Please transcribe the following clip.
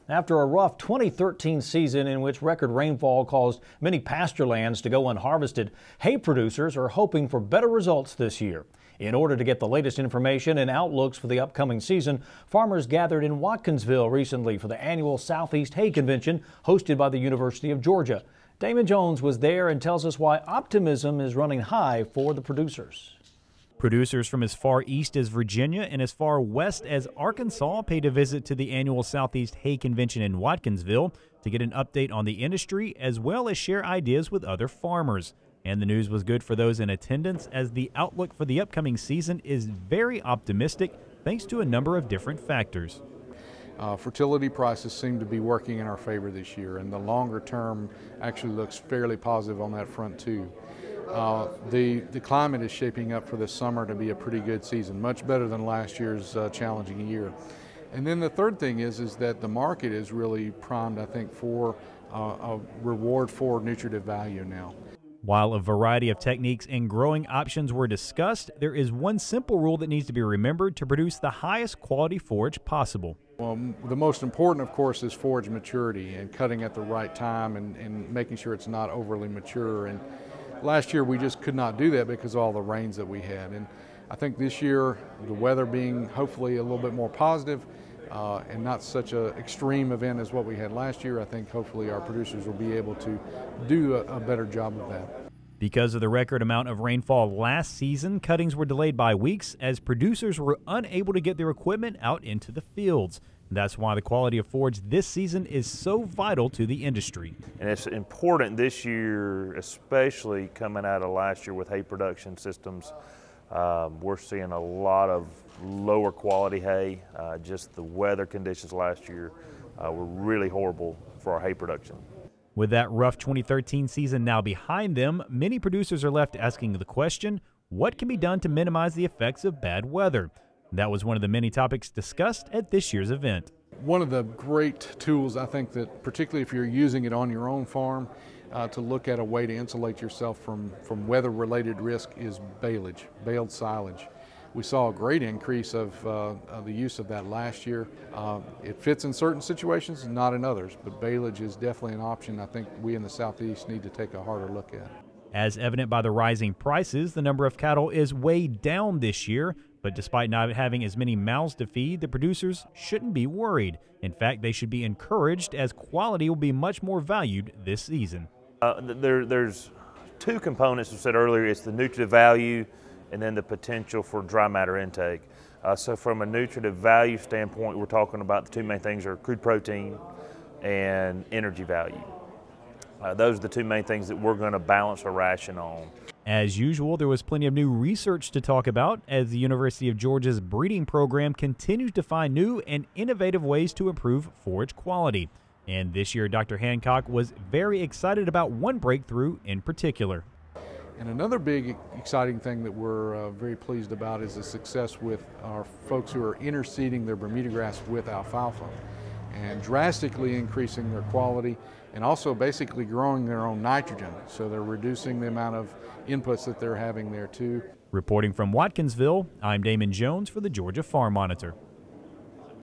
After a rough 2013 season in which record rainfall caused many pasture lands to go unharvested, hay producers are hoping for better results this year. In order to get the latest information and outlooks for the upcoming season, farmers gathered in Watkinsville recently for the annual Southeast Hay Convention hosted by the University of Georgia. Damon Jones was there and tells us why optimism is running high for the producers. Producers from as far east as Virginia and as far west as Arkansas paid a visit to the annual Southeast Hay Convention in Watkinsville to get an update on the industry as well as share ideas with other farmers. And the news was good for those in attendance as the outlook for the upcoming season is very optimistic thanks to a number of different factors. Fertility prices seem to be working in our favor this year, and the longer term actually looks fairly positive on that front too. The climate is shaping up for this summer to be a pretty good season, much better than last year's challenging year. And then the third thing is that the market is really primed, I think, for a reward for nutritive value now. While a variety of techniques and growing options were discussed, there is one simple rule that needs to be remembered to produce the highest quality forage possible. Well, the most important, of course, is forage maturity and cutting at the right time and making sure it's not overly mature. And last year we just could not do that because of all the rains that we had. And I think this year, the weather being hopefully a little bit more positive and not such an extreme event as what we had last year, I think hopefully our producers will be able to do a better job of that. Because of the record amount of rainfall last season, cuttings were delayed by weeks as producers were unable to get their equipment out into the fields. That's why the quality of forage this season is so vital to the industry. And it's important this year, especially coming out of last year with hay production systems. We're seeing a lot of lower quality hay. Just the weather conditions last year were really horrible for our hay production. With that rough 2013 season now behind them, many producers are left asking the question, what can be done to minimize the effects of bad weather? That was one of the many topics discussed at this year's event. One of the great tools, I think, that particularly if you're using it on your own farm, to look at a way to insulate yourself from weather-related risk is baled silage. We saw a great increase of the use of that last year. It fits in certain situations, not in others, but baleage is definitely an option I think we in the Southeast need to take a harder look at. As evident by the rising prices, the number of cattle is way down this year, but despite not having as many mouths to feed, the producers shouldn't be worried. In fact, they should be encouraged as quality will be much more valued this season. There's two components we said earlier. It's the nutritive value and then the potential for dry matter intake. So from a nutritive value standpoint, we're talking about the two main things are crude protein and energy value. Those are the two main things that we're going to balance our ration on. As usual, there was plenty of new research to talk about as the University of Georgia's breeding program continues to find new and innovative ways to improve forage quality. And this year, Dr. Hancock was very excited about one breakthrough in particular. And another big exciting thing that we're very pleased about is the success with our folks who are interseeding their Bermuda grass with alfalfa and drastically increasing their quality and also basically growing their own nitrogen. So they're reducing the amount of inputs that they're having there too. Reporting from Watkinsville, I'm Damon Jones for the Georgia Farm Monitor.